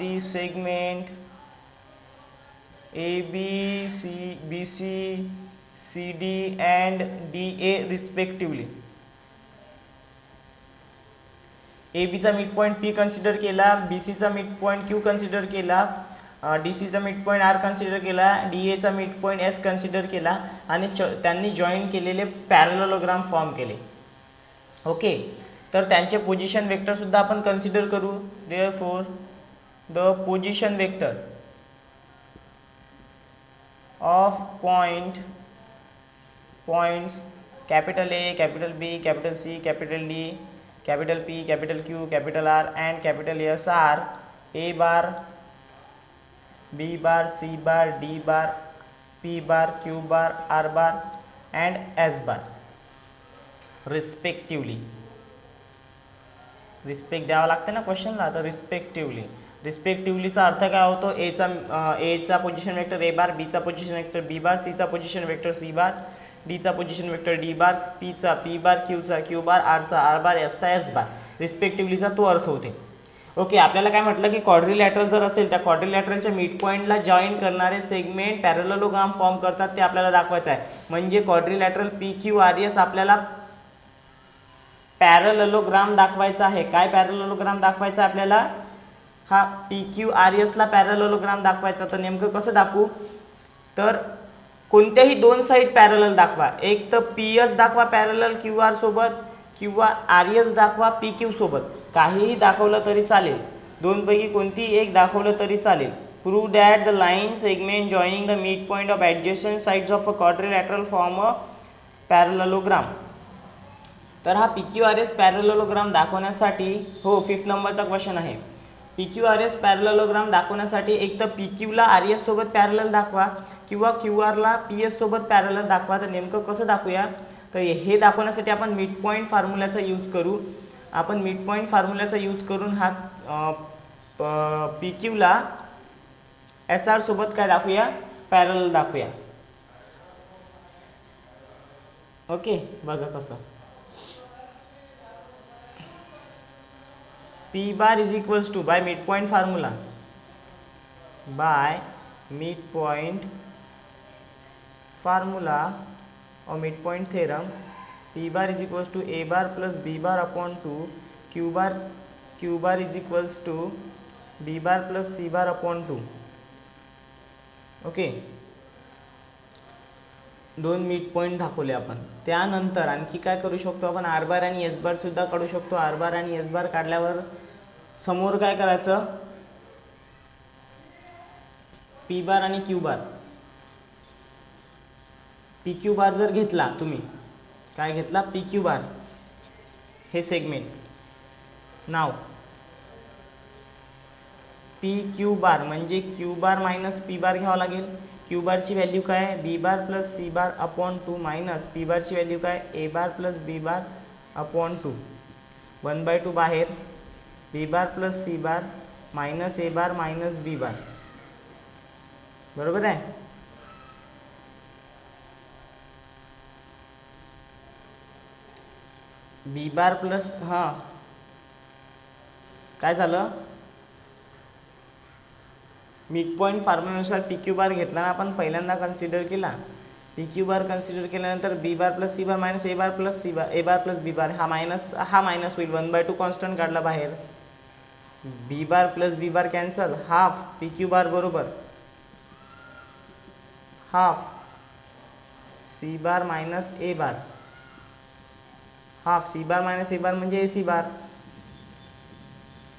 the segment BC, CD and DA respectively. AB चा mid point P consider केला, BC चा mid point Q consider केला, DC चा mid point R consider केला, DA चा mid point S consider केला आणि त्यांनी जॉईन केलेले पॅरलेलोग्राम फॉर्म केले. ओके, तर त्यांचे पोझिशन वेक्टर सुद्धा आपण कन्सिडर करू. Therefore the position vector of points capital A, capital B, capital C, capital D, capital P, capital Q, capital R and capital S are A bar, B bar, C bar, D bar, P bar, Q bar, R bar and S bar respectively. Respect द्यावा लागते ना क्वेश्चनला, तर रिस्पेक्टिव्हलीचा अर्थ काय होतो? ए चा position vector A bar, B चा position vector B bar, C चा position vector C bar, D चा position vector D bar, P चा पी बार, क्यू चा क्यू बार, आर चा आर बार, एस चा एस बार. रिस्पेक्टिव्हलीचा तो अर्थ होते. ओके, आपल्याला काय म्हटलं की क्वाड्रिलॅटरल जर असेल त्या क्वाड्रिलॅटरलच्या मिड पॉइंटला जॉईन करणारे सेगमेंट पॅरलेलोग्राम फॉर्म करतात, ते आपल्याला दाखवायचं आहे. म्हणजे quadrilateral P Q R S आपल्याला पॅरलेलोग्राम दाखवायचा आहे. काय पॅरलेलोग्राम दाखवायचा आपल्याला? हा पी क्यू आर एस ला पॅरलेलोग्राम दाखवायचा. तर नेमकं कसं दाखवू? तर कोणत्याही दोन साईड पॅरलल दाखवा. एक तर पी एस दाखवा पॅरलल क्यू आर सोबत किंवा आर एस दाखवा पी क्यू सोबत. काहीही दाखवलं तरी चालेल, दोनपैकी कोणतीही एक दाखवलं तरी चालेल. Prove that the line segment joining the mid point of adjacent sides of a quadrilateral form a parallelogram. तर हा P Q R S parallelogram दाखवण्यासाठी, हो 5th नंबरचा क्वेश्चन आहे. P Q R S parallelogram दाखवण्यासाठी एक तर पी क्यूला आर एस सोबत पॅरलल दाखवा किंवा क्यू आरला पी एस सोबत पॅरलल दाखवा. तर नेमकं कसं दाखवूया? तर हे दाखवण्यासाठी आपण मिड पॉईंट फॉर्म्युल्याचा यूज करू. आपण मिड पॉईंट फॉर्म्युल्याचा यूज करून हा पी क्यूला एस आर सोबत काय दाखवूया? पॅरलल दाखवूया. ओके, बघा कसं. P bar is equals to by midpoint formula, by midpoint formula or midpoint theorem, P bar is equals to A bar plus B bar upon 2, Q bar is equals to B bar plus C bar upon 2. Okay, दोन mid point दाखवले आपण. त्यानंतर आणखी काय करू शकतो आपण? R बार आणि एस बार सुद्धा काढू शकतो. आर बार आणि एस बार काढल्यावर समोर काय करायचं? पी बार आणि Q bar. P Q bar जर घेतला तुम्ही, काय घेतला? पी क्यू बार हे सेगमेंट. नाव पी क्यू बार म्हणजे Q bar minus P bar घ्यावं लागेल. क्यू बारची व्हॅल्यू काय? B bar plus C bar upon 2 minus P बारची व्हॅल्यू काय? A bar plus B bar upon 2. 1/2 बाहेर, B bar plus C bar minus A bar minus B bar. बरोबर आहे? B bar plus, हां काय झालं? मिड पॉईंट फॉर्म्युल्यानुसार P Q bar घेतला ना आपण, पहिल्यांदा कन्सिडर केला. पी क्यू बार कन्सिडर केल्यानंतर B bar plus C bar minus A bar plus C bar, A bar plus B bar, हा मायनस होईल. 1/2 कॉन्स्टंट काढला बाहेर. B bar plus B bar cancel, half P Q bar बरोबर half C bar minus A bar, half C bar minus A bar म्हणजे A C bar.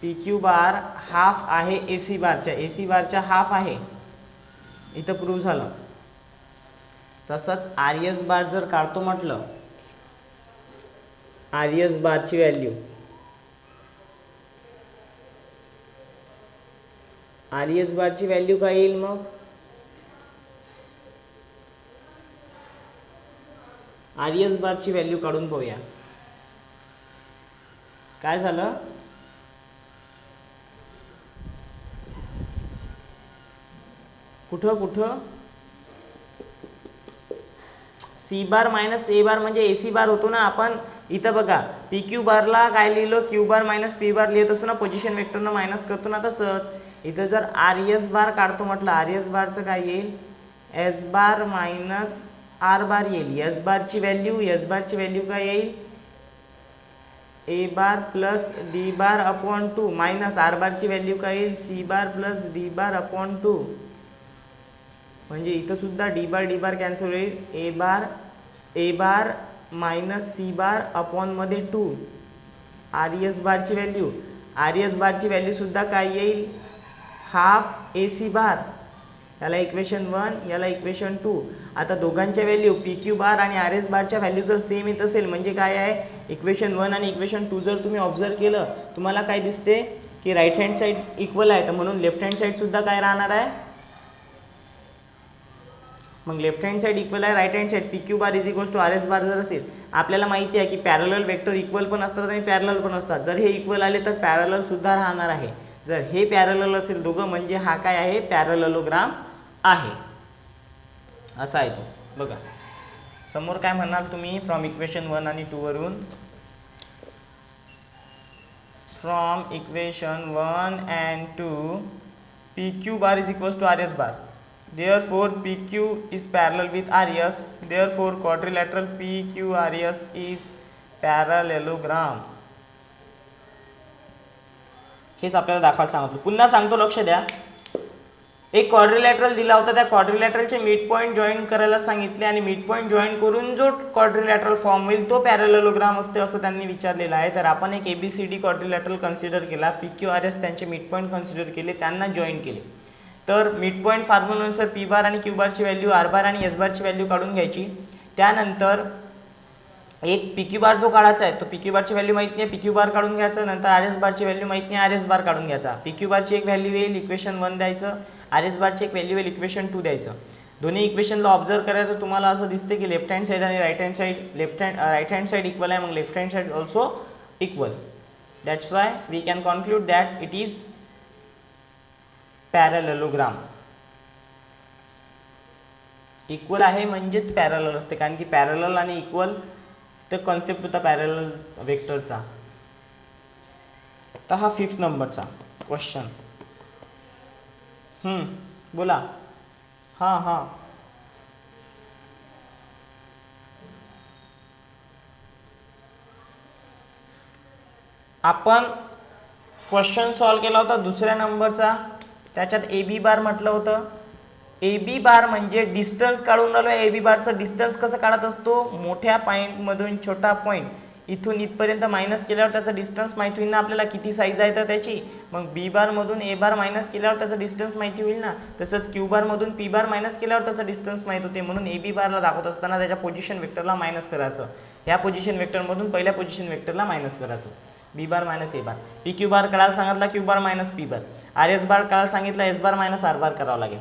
P Q bar half आहे A C बारच्या half आहे. इथं prove झालं. तसंच R S bar जर काढतो म्हटलं, आर एस बारची व्हॅल्यू, आर एस बारची व्हॅल्यू काय येईल मग? आर एस बारची व्हॅल्यू काढून पाहूया. काय झालं? कुठं C bar minus A bar म्हणजे ए सी बार होतो ना. आपण इथं बघा पी क्यू बारला काय लिहिलं, क्यू बार मायनस पी बार लिहित असतो ना, पोझिशन वेक्टरनं मायनस करतो ना तसंच इथं जर आर एस बार काढतो म्हटलं, आर एस बारचं काय येईल, S bar minus R bar येईल. एस बारची व्हॅल्यू काय येईल, A bar plus D bar upon 2 minus R बारची व्हॅल्यू काय येईल, C bar plus D bar upon 2. म्हणजे इथं सुद्धा डी बार कॅन्सल होईल. A bar minus C bar upon मध्ये 2 आर एस बारची व्हॅल्यू सुद्धा काय येईल, हाफ ए सी बार. याला इक्वेशन 1, याला इक्वेशन 2. आता दोघांच्या व्हॅल्यू पी क्यू बार आणि आर एस बारच्या व्हॅल्यू जर सेम येत असेल म्हणजे काय आहे, इक्वेशन 1 आणि इक्वेशन 2 जर तुम्ही ऑब्झर्व केलं तुम्हाला काय दिसते की राईट हँड साईड इक्वल आहे, तर म्हणून लेफ्ट हँड साईड सुद्धा काय राहणार आहे, मग लेफ्ट हँड साईड इक्वल आहे right hand side. P Q bar is equal to R S bar जर असेल, आपल्याला माहिती आहे की पॅरलल वेक्टर इक्वल पण असतात आणि पॅरलल पण असतात. जर हे इक्वल आले तर पॅरलल सुद्धा राहणार आहे. जर हे पॅरलल असेल दोघं म्हणजे हा काय आहे, पॅरललोग्राम आहे. असा आहे तो. बघा समोर काय म्हणाल तुम्ही, फ्रॉम इक्वेशन 1 आणि 2 वरून, from equation 1 and 2 PQ bar is equals to RS bar. Therefore PQ is parallel with RS. Therefore quadrilateral PQRS is parallelogram. हेच आपल्याला दाखवायला सांगितलं. पुन्हा सांगतो, लक्ष द्या. एक क्वाड्रिलॅटरल दिला होता, त्या क्वाड्रिलॅटरलचे मिड पॉईंट जॉईन करायला सांगितले आणि मिड पॉईंट जॉईन करून जो क्वाड्रिलॅटरल फॉर्म होईल तो पॅरलेलोग्राम असते असं त्यांनी विचारलेलं आहे. तर आपण एक एबीसीडी क्वाड्रिलॅटरल कन्सिडर केला, पीक्यूआरएस त्यांचे मिड पॉईंट कन्सिडर केले, त्यांना जॉईन केले. तर मिड पॉईंट फॉर्म्युलानुसार पी बार आणि क्यू बारची व्हॅल्यू, आर बार आणि एस बारची व्हॅल्यू काढून घ्यायची. त्यानंतर एक पी क्यू बार जो काढायचा आहे तो पी क्यू बारची व्हॅल्यू माहिती नाही, पी क्यू बार काढून घ्यायचं. नंतर आर एस बारची व्हॅल्यू माहिती नाही, आर एस बार काढून घ्यायचा. पी क्यू बारची एक व्हॅल्यू येईल, इक्वेशन 1 द्यायचं. आर एस बारची एक व्हॅल्यू येईल, इक्वेशन 2 द्यायचं. दोन्ही इक्वेशनला ऑब्झर्व करायचं, तुम्हाला असं दिसते की लेफ्ट हँड साईड आणि राईट हँड साईड इक्वल आहे, मग left hand side also equal. That's why we can conclude that it is parallelogram. Equal आहे म्हणजेच पॅरलल असते, कारण की पॅरलल आणि इक्वल तर कॉन्सेप्ट होता पॅरलल वेक्टरचा. तर हा 5th नंबरचा क्वेश्चन. बोला. हां आपण क्वेश्चन सॉल्व केला होता 2ऱ्या नंबरचा. त्याच्यात ए बी बार म्हटलं होतं. ए बी बार म्हणजे डिस्टन्स काढून राहिलो. ए बी बारचं डिस्टन्स कसं काढत असतो, मोठ्या पॉईंटमधून छोटा पॉईंट इथून इथपर्यंत मायनस केल्यावर त्याचा डिस्टन्स माहिती होईल ना आपल्याला, किती साईज आहे तर त्याची. मग बी बार मधून ए बार मायनस केल्यावर त्याचा डिस्टन्स माहिती होईल ना. तसंच क्यू बार मधून पी बार मायनस केल्यावर त्याचा डिस्टन्स माहिती होते. म्हणून ए बी बारला दाखवत असताना त्याच्या पोझिशन वेक्टरला मायनस करायचं. ह्या पोझिशन वेक्टरमधून पहिल्या पोझिशन वेक्टरला मायनस करायचं. B bar minus A bar. P Q bar करायला सांगितला, Q bar minus P bar. R S bar करायला सांगितला, S bar minus R bar करावं लागेल.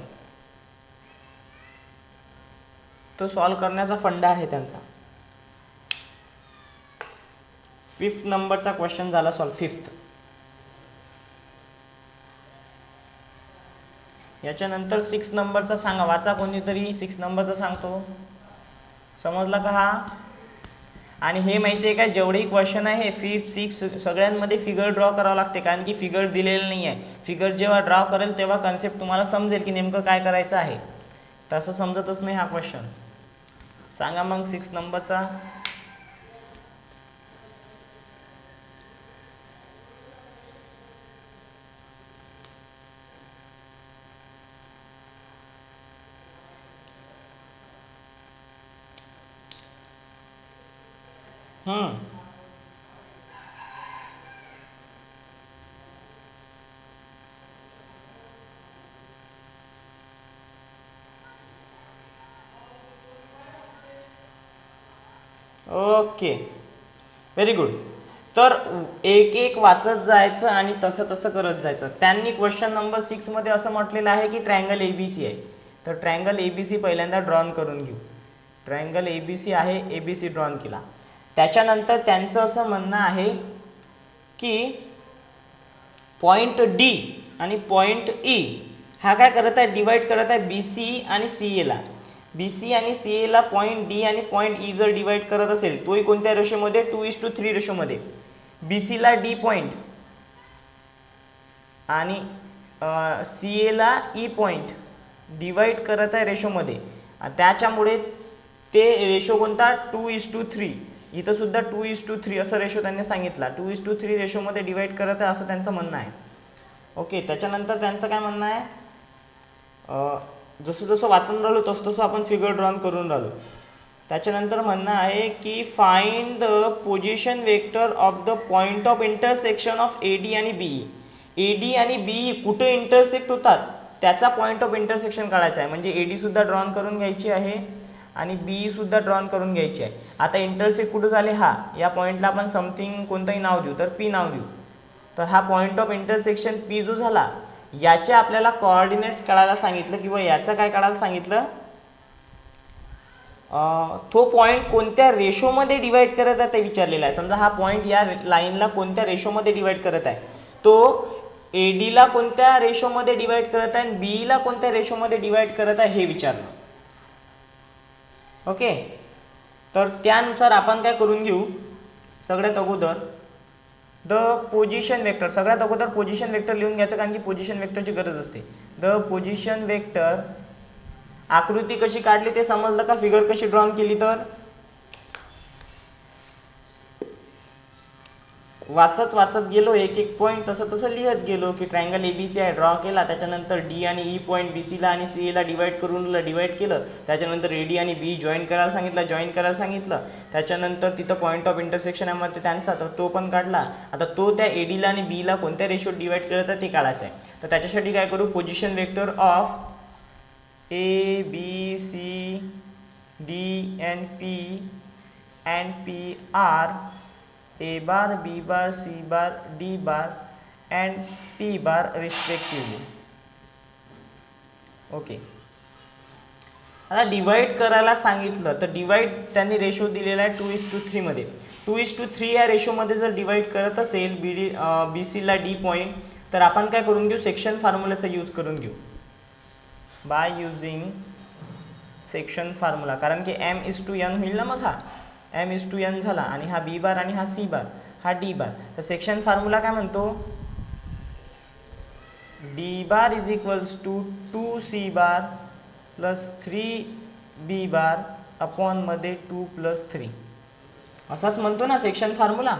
तो सॉल्व करण्याचा फंडा आहे त्यांचा. 5th नंबरचा क्वेश्चन झाला सॉल्व. 5th. याच्यानंतर 6 नंबरचा सांगा, वाचा कोणीतरी. 6 नंबरचा सांगतो. समजला का हा? आणि हे माहिती आहे का, जेवढे क्वेश्चन आहे 5, 6 सगळ्यांमध्ये फिगर ड्रॉ करावं लागते, कारण की फिगर दिलेलं नाही आहे. फिगर जेव्हा ड्रॉ करेल तेव्हा कन्सेप्ट तुम्हाला समजेल की नेमकं काय करायचं आहे. तसं समजतच नाही हा क्वेश्चन. सांगा मग 6 नंबरचा. Okay, very good. तर एक एक वाचत जायचं आणि तसं तसं करत जायचं. त्यांनी क्वेश्चन नंबर 6 मध्ये असं म्हटलेलं आहे की ट्रायंगल एबीसी आहे. तर ट्रायंगल एबीसी पहिल्यांदा ड्रॉन करून घेऊ. ट्रायंगल एबीसी आहे, एबीसी ड्रॉन केला. त्याच्यानंतर त्यांचं असं म्हणणं आहे की पॉइंट डी आणि पॉइंट ई हा काय करत आहे, डिवाइड करत आहे बीसी आणि सीए ला. BC आणि CA ला पॉईंट D आणि पॉईंट E जर डिवाइड करत असेल, तोही कोणत्या रेशोमध्ये? 2:3 रेशोमध्ये. BC ला D पॉईंट आणि CA ला E पॉईंट डिवाइड करत आहे रेशोमध्ये, त्याच्यामुळे ते रेशो कोणता? 2:3. इथं सुद्धा 2:3 असं रेशो त्यांनी सांगितला. 2:3 रेशोमध्ये डिवाइड करत आहे असं त्यांचं म्हणणं आहे. ओके, त्याच्यानंतर त्यांचं काय म्हणणं आहे? जसं जसं वाचून राहिलो तसं तसं आपण फिगर ड्रॉन करून राहिलो. त्याच्यानंतर म्हणणं आहे की find the position vector of the point of intersection of AD आणि BE. AD आणि BE कुठे इंटरसेक्ट होतात त्याचा पॉइंट ऑफ इंटरसेक्शन काढायचा आहे. म्हणजे AD सुद्धा ड्रॉन करून घ्यायची आहे आणि BE सुद्धा ड्रॉन करून घ्यायची आहे. आता इंटरसेक्ट कुठे झाले? हा, या पॉइंटला आपण समथिंग कोणतंही नाव देऊ, तर P नाव देऊ. तर हा पॉइंट ऑफ इंटरसेक्शन P जो झाला, याचे आपल्याला कोऑर्डिनेट्स काढायला सांगितलं किंवा याचं काय काढायला सांगितलं? तो पॉइंट कोणत्या रेशोमध्ये डिवाइड करत आहे ते विचारलेलं आहे. समजा हा पॉइंट या लाईनला कोणत्या रेशोमध्ये डिवाइड करत आहे, तो AD ला कोणत्या रेशोमध्ये डिवाइड करत आहे आणि BE ला कोणत्या रेशोमध्ये डिवाइड करत आहे हे विचारलं. ओके, तर त्यानुसार आपण काय करून घेऊ? सगळ्यात अगोदर द पोझिशन वेक्टर, सगळ्यात अगोदर पोझिशन वेक्टर लिहून घ्यायचं, कारण की पोझिशन वेक्टरची गरज असते. द पोझिशन वेक्टर, आकृती कशी काढली ते समजलं का? फिगर कशी ड्रॉन केली तर वाचत वाचत गेलो, एक एक पॉईंट तसं तसं लिहत गेलो की ट्रायंगल ABC आहे, ड्रॉ केला. त्याच्यानंतर D आणि E पॉईंट BC ला आणि CA ला डिवाइड करून डिवाइड केलं. त्याच्यानंतर AD आणि BE जॉईन करायला सांगितलं, जॉईन करायला सांगितलं. त्याच्यानंतर तिथं पॉईंट ऑफ इंटरसेक्शन आहे मग त्यांचा, तर तो पण काढला. आता तो त्या AD ला आणि BE ला कोणत्या रेशोत डिवाइड करत आहे ते काढायचं आहे. तर त्याच्यासाठी काय करू? Position vector of A, B, C, D and P and P are A bar, B bar, C bar, D bar and P bar respectively. Okay, आता डिवाइड करायला सांगितलं तर डिवाइड त्यांनी रेशो दिलेला आहे 2:3 मध्ये. 2:3 या रेशोमध्ये जर डिवाइड करत असेल BC ला D पॉईंट, तर आपण काय करून घेऊ? सेक्शन फॉर्म्युलाचा यूज करून घेऊ. बाय युजिंग सेक्शन फॉर्म्युला, कारण की M:n होईल ना. मग हा M:n झाला आणि हा B बार आणि हा C बार, हा D बार. तर सेक्शन फॉर्म्युला काय म्हणतो? D bar is equals to 2C bar plus 3B bar upon मध्ये 2 प्लस 3, असाच म्हणतो ना सेक्शन फॉर्म्युला.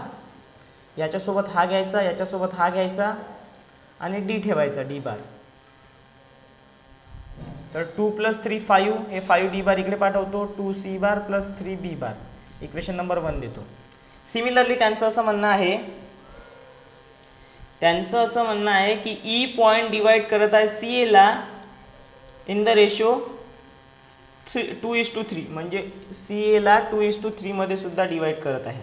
याच्यासोबत हा घ्यायचा, याच्यासोबत हा घ्यायचा आणि D ठेवायचा, D बार. तर 2 प्लस 3 5, हे 5D बार इकडे पाठवतो, 2C बार प्लस 3B बार, इक्वेशन नंबर 1 देतो. सिमिलरली त्यांचं असं म्हणणं आहे, की E पॉइंट डिवाइड करत आहे CA ला इन द रेशो 2:3, म्हणजे CA ला 2:3 मध्ये सुद्धा डिवाइड करत आहे.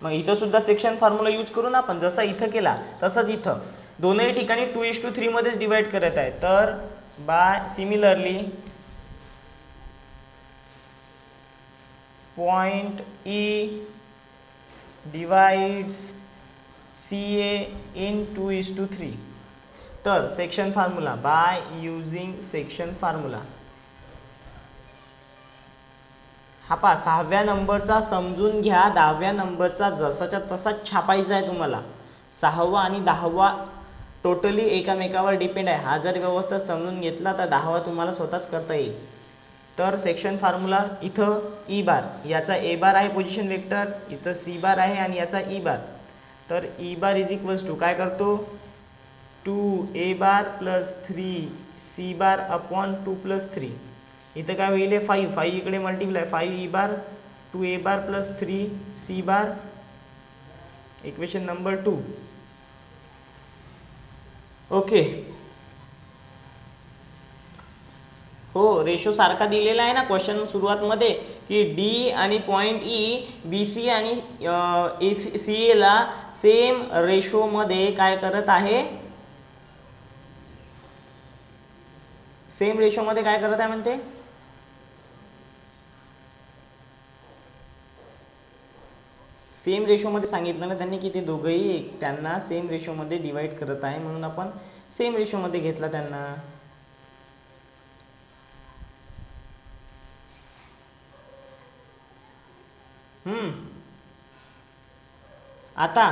मग इथं सुद्धा सेक्शन फॉर्म्युला यूज करू ना आपण, जसा इथं केला तसंच इथं दोनही ठिकाणी 2:3 मध्येच डिवाइड करत आहे. तर by similarly point E divides CA in 2:3. तर section formula, by using section formula. हा पहा, 6व्या नंबरचा समजून घ्या, 10व्या नंबरचा जसाच्या तसा छापायचा आहे तुम्हाला. 6वा आणि 10वा टोटली एकामेकावर डिपेंड आहे. हा जर व्यवस्थित समजून घेतला तर 10वा तुम्हाला स्वतःच करता येईल. तर सेक्शन फॉर्म्युला इथं E बार, याचा A बार आहे पोझिशन वेक्टर, इथं C बार आहे आणि याचा E बार. तर E bar is equals to काय करतो? 2A bar plus 3C bar upon 2 plus 3. इथं काय होईल? 5 इकडे multiply, 5E bar 2A bar plus 3C bar, equation number 2. Okay, हो, रेशो सारखा दिलेला आहे ना क्वेश्चन सुरुवात मध्ये, की D आणि पॉइंट E BC आणि CA ला सेम रेशो मध्ये काय करत आहे? सेम रेशो मध्ये काय करत आहे म्हणते? सेम रेशो मध्ये सांगितलं ना त्यांनी की ते दोघंही त्यांना सेम रेशो मध्ये डिवाइड करत आहे, म्हणून आपण सेम रेशो मध्ये घेतला त्यांना. आता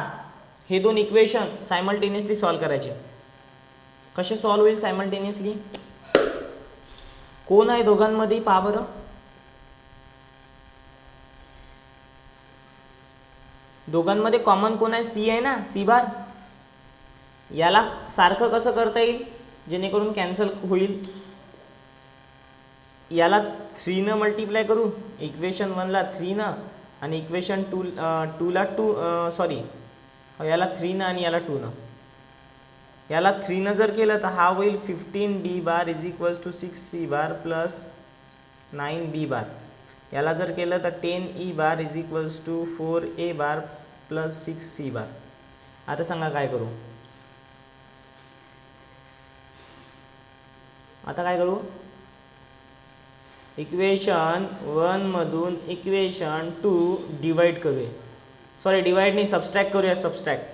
हे दोन इक्वेशन सायमल्टेनियसली सॉल्व करायचे. कसे सॉल्व होईल सायमल्टेनियसली? कोण आहे दोघांमध्ये पहा बरं. दोघांमध्ये कॉमन कोण आहे? सी आहे ना, सी बार. याला सारखं कसं करता येईल जेणेकरून कॅन्सल होईल? याला 3 न मल्टिप्लाय करू. इक्वेशन 1 ला 3 न आणि इक्वेशन 2 ला 2 सॉरी याला 3 न आणि याला 2 न. याला 3 न जर केलं तर हा होईल 15d bar is equals to 6c bar plus 9b bar. याला जर केलं तर 10e bar is equals to 4a bar plus 6c bar. आता सांगा काय करू? आता काय करू? इक्वेशन 1 मधून इक्वेशन 2 डिवाइड करूया. सॉरी डिवाइड नाही, सबस्ट्रॅक्ट करूया. सबस्ट्रॅक्ट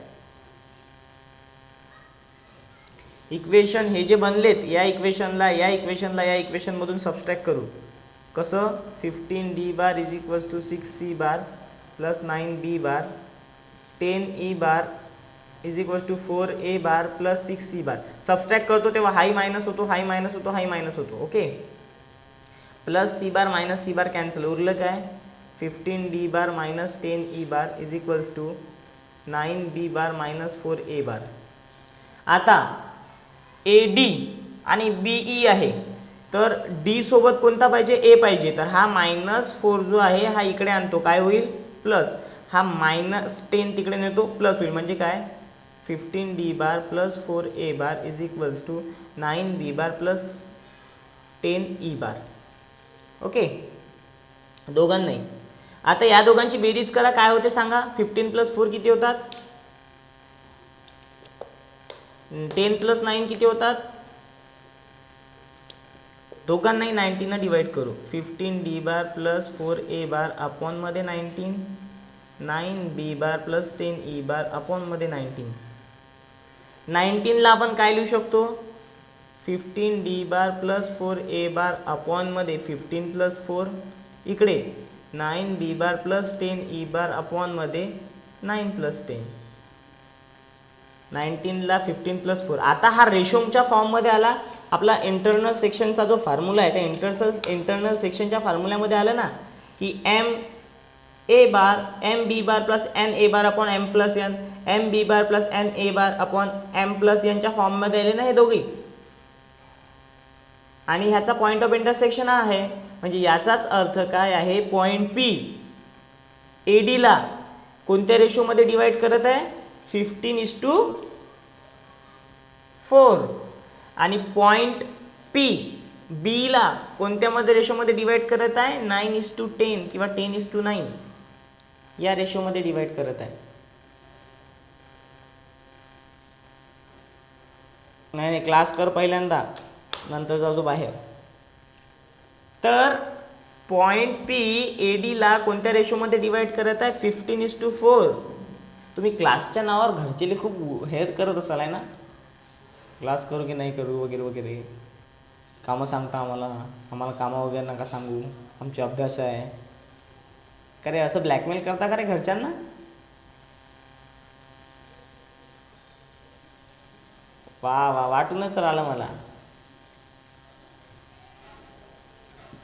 इक्वेशन हे जे बनलेत या इक्वेशनला या इक्वेशनला या इक्वेशन मधून सबस्ट्रॅक्ट करू. कसं? 15d bar is equals to 6c bar plus 9b bar 10e bar is equals to 4a bar plus 6c bar. Subtract करतो तेव्हा हाई मायनस होतो, हाई मायनस होतो, हाई मायनस होतो. Okay. Plus c bar minus c bar cancel. उरलं काय? 15d bar minus 10e bar is equals to 9b bar minus 4a bar. आता AD आणि BE आहे तर D सोबत कोणता पाहिजे? A पाहिजे. तर हा -4 जो आहे हा इकडे आणतो, काय होईल? प्लस. हा -10 तिकडे नेतो, प्लस होईल. म्हणजे काय? 15d bar plus 4a bar is equals to 9b bar plus 10e bar. Okay. दोघांनाही. आता या दोघांची बेरीज करा, काय होते सांगा? 15 प्लस 4 किती होतात? 10 प्लस 9 किती होतात? दोघांनाही 19 न डिवाइड करू. 15d बार प्लस 4a बार अपॉन मध्ये 19 9b बार प्लस 10e बार अपॉन मध्ये 19. 19 ला आपण काय लिहू शकतो? 15d बार प्लस 4a बार अपॉन मध्ये 15 प्लस 4 इकडे 9b बार प्लस 10e बार अपॉन मध्ये 9 प्लस 10. 19 ला 15 प्लस 4. आता हा रेशोच्या फॉर्म मध्ये आला. आपला इंटरनल सेक्शनचा जो फॉर्म्युला आहे त्या इंटरनल सेक्शनच्या फॉर्म्युल्यामध्ये आला ना की MA bar MB bar plus NA bar upon M plus N MB bar plus NA bar upon M plus N च्या फॉर्म मध्ये आले ना हे दोघे. आणि ह्याचा पॉइंट ऑफ इंटरसेक्शन आहे. म्हणजे याचाच अर्थ काय आहे? पॉइंट P AD ला कोणत्या रेशो मध्ये डिवाइड करत आहे? 15:4. आणि पॉइंट P B ला कोणत्या मध्ये रेशो मध्ये डिवाइड करत आहे? 9:10 किंवा 10:9 या रेशो मध्ये डिवाइड करत आहे. नाही क्लास कर पहिल्यांदा, नंतर जाऊ बाहेर. तर पॉइंट P AD ला कोणत्या रेशो मध्ये डिवाइड करत आहे? 15:4. तुम्ही क्लासच्या नावावर घरचे खूप हेल्प करत असाल आहे ना, क्लास करू की नाही करू वगैरे वगैरे. कामं सांगता आम्हाला कामं वगैरे नका सांगू, आमचे अभ्यास आहे. का रे असं ब्लॅकमेल करता का रे घरच्यांना? वा वा, वाटूनच राहिलं मला.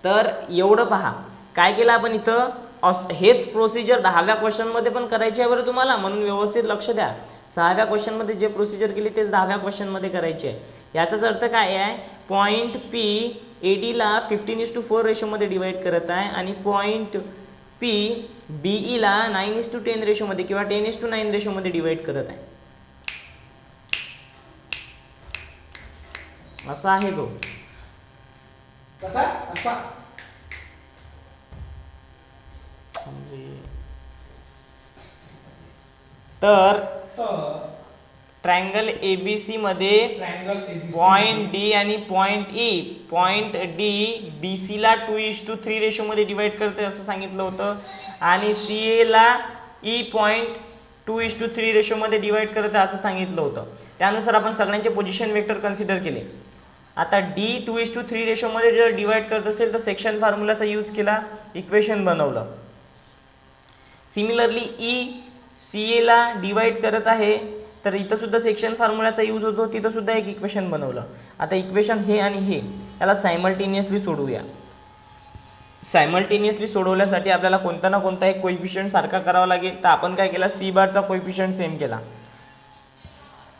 तर एवढं पहा काय केलं आपण इथं. हेच प्रोसिजर 10व्या क्वेश्चन मध्ये पण करायची आहे बरं तुम्हाला, म्हणून व्यवस्थित लक्ष द्या. 6व्या क्वेश्चन मध्ये जे प्रोसिजर केली तेच 10व्या क्वेश्चन मध्ये करायचे आहे. याचाच अर्थ काय आहे? पॉइंट P AD ला 15:4 रेशो मध्ये डिवाइड करत आहे आणि पॉइंट P BE ला 9:10 रेशो मध्ये किंवा 10:9 रेशो मध्ये डिवाइड करत आहे. असा आहे तो. कसा? असा. तर ट्रायंगल ABC मध्ये पॉइंट D आणि point E, point D BC ला 2:3 रेशो मध्ये डिवाइड करते असं सांगितलं होतं आणि CA ला E पॉइंट 2:3 रेशो मध्ये डिवाइड करते असं सांगितलं होतं. त्यानुसार आपण सगळ्यांचे पोझिशन वेक्टर कन्सिडर केले. आता D 2:3 रेशो मध्ये जर डिवाइड करत असेल तर सेक्शन फॉर्म्युलाचा यूज केला, इक्वेशन बनवलं. सिमिलरली ई सी एला डिवाइड करत आहे, तर इथं सुद्धा सेक्शन फॉर्म्युलाचा यूज होतो, तिथं सुद्धा एक इक्वेशन बनवलं. आता इक्वेशन हे आणि हे याला सायमल्टेनियसली सोडवूया. सायमल्टेनियसली सोडवण्यासाठी आपल्याला कोणता ना कोणता एक कोइफिशियंट सारखा करावा लागेल. तर आपण काय केला, सी बारचा कोइफिशियंट सेम केला,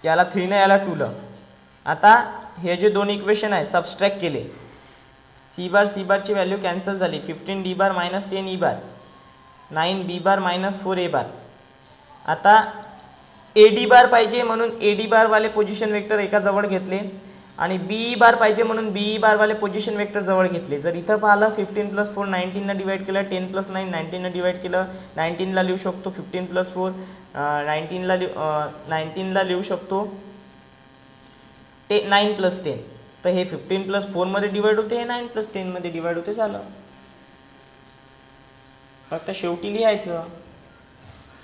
याला 3 ने याला 2 ला. आता हे जे दोन इक्वेशन आहे सबस्ट्रॅक्ट केले, सी बारची व्हॅल्यू कॅन्सल झाली, 15 डी बार मायनस 10 ई बार, 9 बी बार मायनस 4 ए बार. आता ए डी बार पाहिजे म्हणून A D Barwale position vector एका जवळ घेतले आणि बी बार पाहिजे म्हणून बी बारवाले पोझिशन वेक्टर जवळ घेतले. जर इथं पाहिलं 15 + 4 19 ला डिवाइड केलं, 10 + 9 19 ला डिवाइड केलं, 19 ला लिहू शकतो, 15 + 4 19 ला लिहू शकतो, 9 + 10. तर हे 15 + 4 मध्ये डिवाइड होते, हे 9 + 10 मध्ये डिवाइड होते. झालं, फक्त शेवटी लिहायचं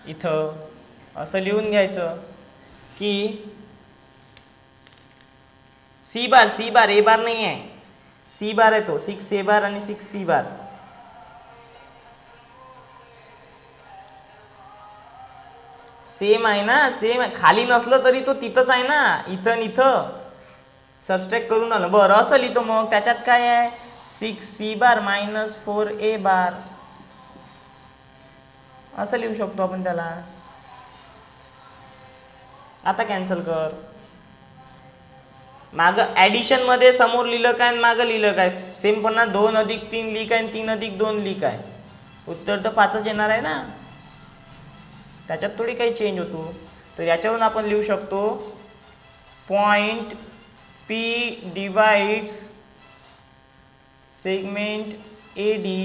इथं असं लिहून घ्यायचं की सी बार ए बार नाही आहे, सी बार आहे तो, 6 ए बार आणि 6 सी बार. सेम आहे ना, सेम आहे, खाली नसलं तरी तो तिथंच आहे ना, इथं इथं सबस्ट्रॅक्ट करून आलं. बरं असं लिहितो मग, त्याच्यात काय आहे, 6 सी बार मायनस 4 ए बार असं लिहू शकतो आपण त्याला. आता कॅन्सल कर, मागं ऍडिशन मध्ये समोर लिहिलं काय आणि मागं लिहिलं काय सेम, पण ना 2 + 3 लिहिक आहे आणि 3 + 2 लिहिक आहे, उत्तर तर 5च येणार आहे ना, त्याच्यात थोडी काही चेंज होतो. तर याच्यावरून आपण लिहू शकतो point P divides segment A D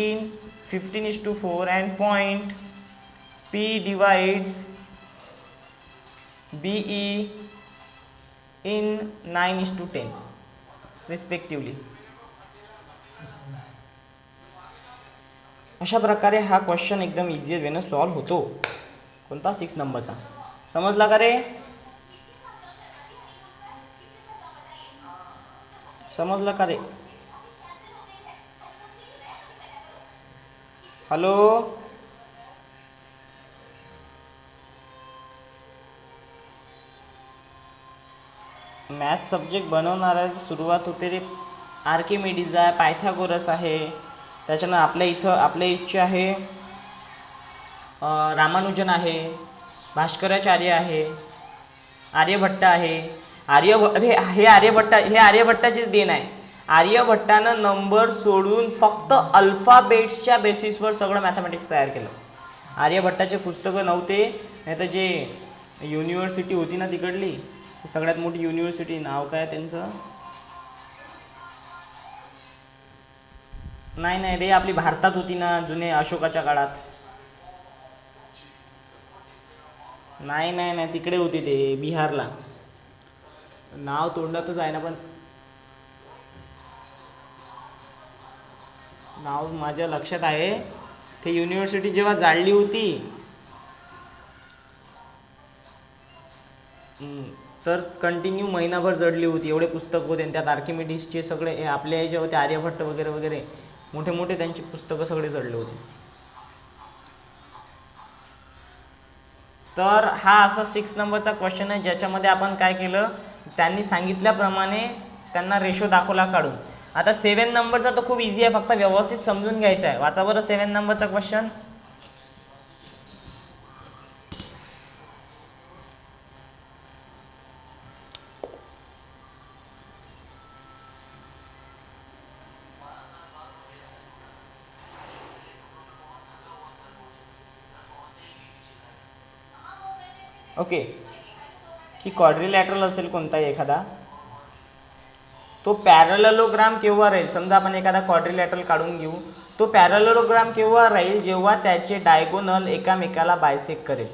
in 15:4 and point P divides BE in 9:10 respectively. अशा प्रकारे हा क्वेश्चन एकदम इझी वेनं सॉल्व होतो. कोणता 6 नंबरचा, समजला का रे? समजलं का रे? हॅलो, मॅथ्स सब्जेक्ट बनवणाऱ्याची सुरुवात होते रे, आर्किमिडीज आहे, पायथागोरस आहे, त्याच्यानं आपल्या इच्छा आहे, रामानुजन आहे, भास्कराचार्य आहे, आर्यभट्ट आहे. हे आर्यभट्टाची देण आहे. आर्यभट्टानं नंबर सोडून फक्त अल्फाबेट्सच्या बेसिसवर सगळं मॅथमॅटिक्स तयार केलं. आर्यभट्टाचे पुस्तकं नव्हते, नाही तर जे युनिव्हर्सिटी होती ना तिकडली, सगळ्यात मोठी युनिव्हर्सिटी, नाव काय त्यांचं, नाही रे, आपली भारतात होती ना जुने अशोकाच्या काळात, नाही तिकडे होती, ते बिहारला, नाव तोंडातच आहे ना, पण नाव माझ्या लक्षात आहे. ते युनिव्हर्सिटी जेव्हा जाळली होती तर कंटिन्यू महिनाभर जडली होती, एवढे पुस्तक होते. त्यात आर्किमिडीसचे सगळे आपले जे होते आर्यभट्ट वगैरे वगैरे मोठे मोठे त्यांची पुस्तकं सगळे जडले होते. तर हा असा 6 नंबरचा क्वेश्चन आहे, ज्याच्यामध्ये आपण काय केलं, त्यांनी सांगितल्याप्रमाणे त्यांना रेशो दाखवला काढून. आता 7 नंबरचा तर खूप इझी आहे, फक्त व्यवस्थित समजून घ्यायचा आहे. वाचा बरं 7 नंबरचा क्वेश्चन. ओके, की क्वाड्रिलॅटरल असेल कोणताही एखादा, तो पॅरलेलोग्राम केव्हा राहील, समजा आपण एखादा क्वाड्रिलॅटरल काढून घेऊ, तो पॅरलेलोग्राम केव्हा राहील, जेव्हा त्याचे डायगोनल एकामेकाला बायसेक्ट करेल.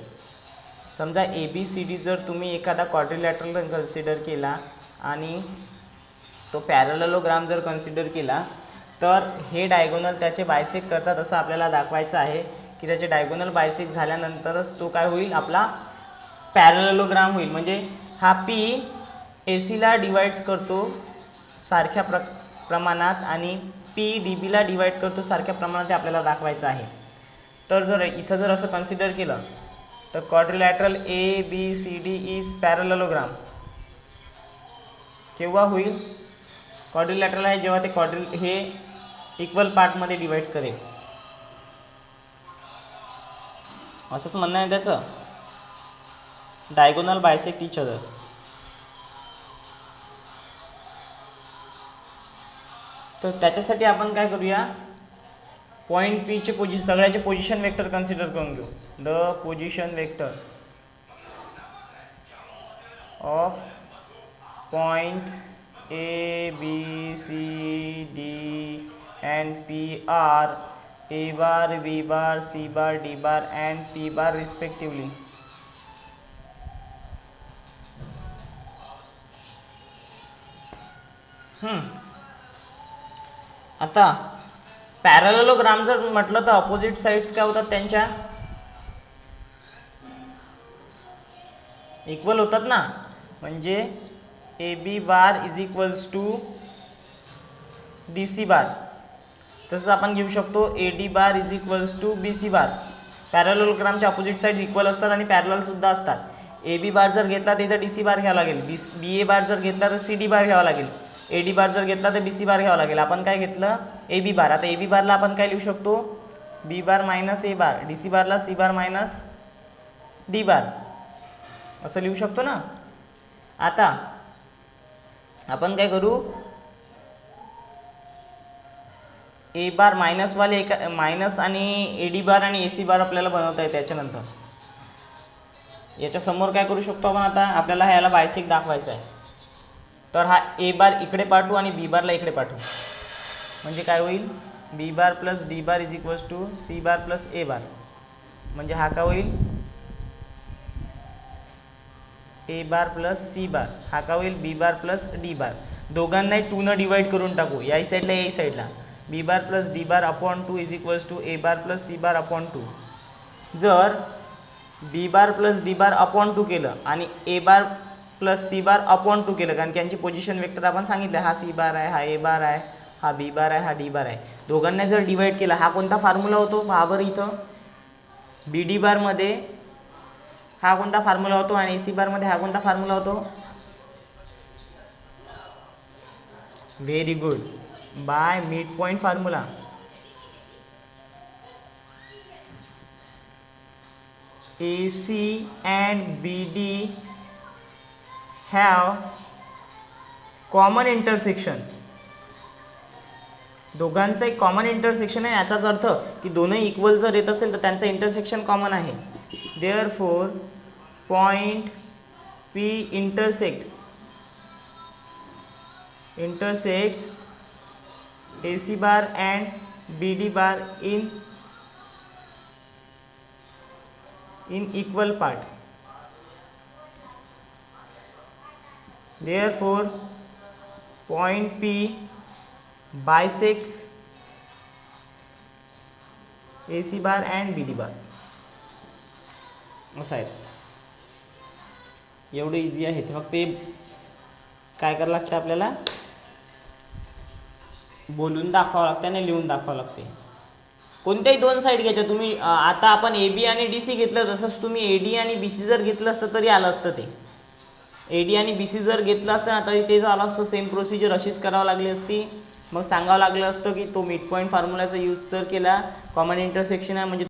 समजा ABCD जर तुम्ही एखादा क्वाड्रिलॅटरल कन्सिडर केला आणि तो पॅरलेलोग्राम जर कन्सिडर केला, तर हे डायगोनल त्याचे बायसेक्ट करतात असं आपल्याला दाखवायचं आहे, की त्याचे डायगोनल बायसेक्ट झाल्यानंतरच तो काय होईल, आपला पॅरलेलोग्राम होईल. म्हणजे हा P AC ला डिवाइड्स करतो सारख्या प्रमाणात आणि P DB ला डिवाइड करतो सारख्या प्रमाणात, आपल्याला दाखवायचं आहे. तर जर इथं जर असं कन्सिडर केलं तर क्वाड्रिलॅटरल ABCD इज पॅरलेलोग्राम केव्हा होईल? क्वाड्रिलॅटरल आहे जेव्हा ते हे इक्वल पार्टमध्ये डिवाइड करेल, असंच म्हणणं आहे त्याचं. Diagonal bisect each other. तर त्याच्यासाठी आपण काय करूया, पॉईंट पी चे सगळ्याचे पोझिशन वेक्टर कन्सिडर करून घेऊ. The position vector of point A, B, C, D and P are A bar, B bar, C bar, D bar and P bar respectively. आता पॅरलेलोग्राम जर म्हटलं तर अपोजिट साइड्स काय होतात त्यांच्या? इक्वल होतात ना. म्हणजे AB bar is equals to DC bar. तसंच आपण घेऊ शकतो AD bar is equals to BC bar. पॅरलेलोग्रामच्या अपोजिट साइड इक्वल असतात आणि पॅरलल सुद्धा असतात. AB बार जर घेतला तर इथं DC बार घ्यावा लागेल, BA बार जर घेतला तर CD बार घ्यावा लागेल, AD बार जर घेतला तर BC बार घ्यावा लागेल. आपण काय घेतलं? AB बार. आता AB बारला आपण काय लिहू शकतो? B bar minus A bar. DC बारला C बार मायनस D बार असं लिहू शकतो ना. आता आपण काय करू, ए बार मायनस वाले मायनस आणि AD बार आणि AC बार आपल्याला बनवता येते. त्याच्यानंतर याच्या समोर काय करू शकतो आपण, आता आपल्याला ह्याला बायसेक्ट दाखवायचं आहे तर हा A बार इकडे पाठवू आणि B बारला इकडे पाठवू. म्हणजे काय होईल? B bar plus D bar is equals to C bar plus A bar. म्हणजे हा काय होईल? A bar plus C bar. हा का होईल? B bar plus D bar. दोघांनाही 2 न डिवाइड करून टाकू, याही साईडला याही साईडला. B bar plus D bar upon 2 is equals to A bar plus C bar upon 2. जर B bar plus D bar upon 2 केलं आणि A bar plus C bar upon 2 केलं, कारण की यांची पोझिशन वेक्टर आपण सांगितलं, हा C बार आहे, हा A बार आहे, हा B बार आहे, हा D बार आहे. दोघांना जर डिवाइड केलं, हा कोणता फॉर्म्युला होतो पहा बरं इथं. BD बारमध्ये हा कोणता फॉर्म्युला होतो आणि AC बार मध्ये हा कोणता फॉर्म्युला होतो? Very good, by mid point formula. AC and BD have common intersection. दोघांचा एक कॉमन इंटरसेक्शन आहे. याचाच अर्थ की दोन्ही इक्वल जर येत असेल तर त्यांचं इंटरसेक्शन कॉमन आहे. Therefore, point P intersects AC bar and BD bar in equal part. Therefore, point P bisects AC bar and BD bar. असं आहे. एवढं इझी आहे. फक्त ते काय करावं लागतं आपल्याला, बोलून दाखवावं लागतं आणि लिहून दाखवावं लागते. कोणत्याही दोन साईड घ्यायच्या तुम्ही. आता आपण AB आणि DC घेतलं, तसंच तुम्ही AD आणि BC जर घेतलं असतं तरी आलं असतं. ते AD आणि BC जर घेतलं असतं तरी ते झालं असतं. सेम प्रोसिजर अशीच करावं लागली असती. मग सांगावं लागलं असतं की तो मिड पॉईंट फॉर्म्युलाचा यूज जर केला, कॉमन इंटरसेक्शन आहे म्हणजे